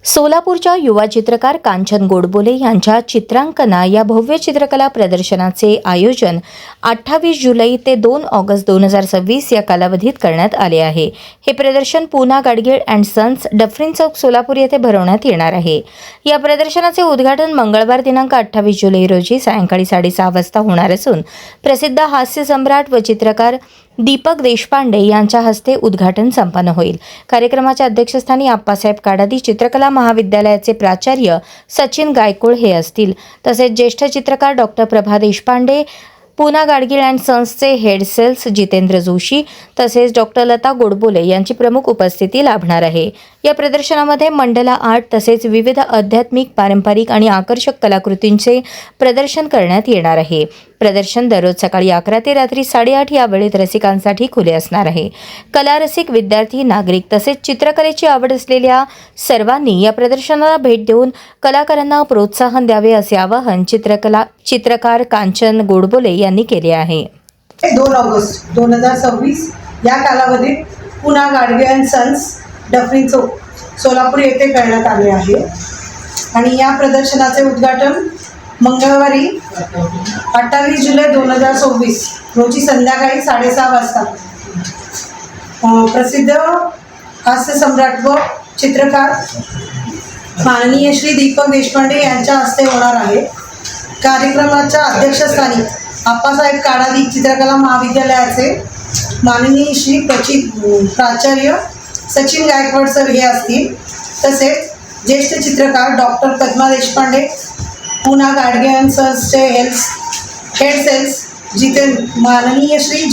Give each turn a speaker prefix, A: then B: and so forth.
A: सोलापूरच्या युवा चित्रकार कांचन गोडबोले यांच्या चित्रांकना या भव्य चित्रकला प्रदर्शनाचे आयोजन 28 जुलै ते 2 ऑगस्ट 2026 या कालावधीत करण्यात आले आहे। हे प्रदर्शन Poona Gadgil and sons, Dufferin Chowk, Solapur येथे भरवण्यात येणार आहे। या प्रदर्शनाचे उद्घाटन मंगळवार दिनांक 28 जुलै रोजी सायंकाळी 6:30 वाजता होणार असून प्रसिद्ध हास्य सम्राट व चित्रकार दीपक देशपांडे यांच्या हस्ते उद्घाटन संपन्न होईल। कार्यक्रमाच्या अध्यक्षस्थानी आप्पासाहेब काडादी चित्रकला महाविद्यालयाचे प्राचार्य सचिन गायकवाड हे असतील। तसेच ज्येष्ठ चित्रकार डॉक्टर प्रभा देशपांडे, पूना गाडगीळ अँड सन्सचे हेड सेल्स जितेंद्र जोशी तसेच डॉक्टर लता गोडबोले यांची प्रमुख उपस्थिती लाभणार आहे। या प्रदर्शनामध्ये मंडला आर्ट तसेच विविध आध्यात्मिक, पारंपरिक आणि आकर्षक कलाकृतींचे प्रदर्शन करण्यात येणार आहे। प्रदर्शन दररोज सकाळी 11 ते रात्री 8:30 या वेळेत रसिकांसाठी खुले असणार आहे। कलारसिक, विद्यार्थी, नागरिक तसेच चित्रकलेची आवड असलेल्या सर्वांनी या प्रदर्शनाला भेट देऊन कलाकारांना प्रोत्साहन द्यावे असे आवाहन चित्रकार कांचन गोडबोले यांनी केले आहे।
B: 2 ऑगस्ट 2026 या कालावधीत Poona Gadgil and sons, Dufferin Chowk, Solapur येथे करण्यात आले आहे आणि या प्रदर्शनाचे उद्घाटन मंगळवारी 28 जुलै 2026 रोजी संध्याकाळी 6:30 वाजता प्रसिद्ध हास्य सम्राट व चित्रकार माननीय श्री दीपक देशपांडे यांच्या हस्ते होणार आहे। कार्यक्रमाच्या अध्यक्षस्थानी आप्पासाहेब काडादी चित्रकला महाविद्यालयाचे माननीय श्री प्राचार्य सचिन गायकवाड सर हे असतील। तसेच ज्येष्ठ चित्रकार डॉक्टर पद्मा देशपांडे, पूना गाडगीळ अँड सन्सचे हेड सेल्स माननीय श्री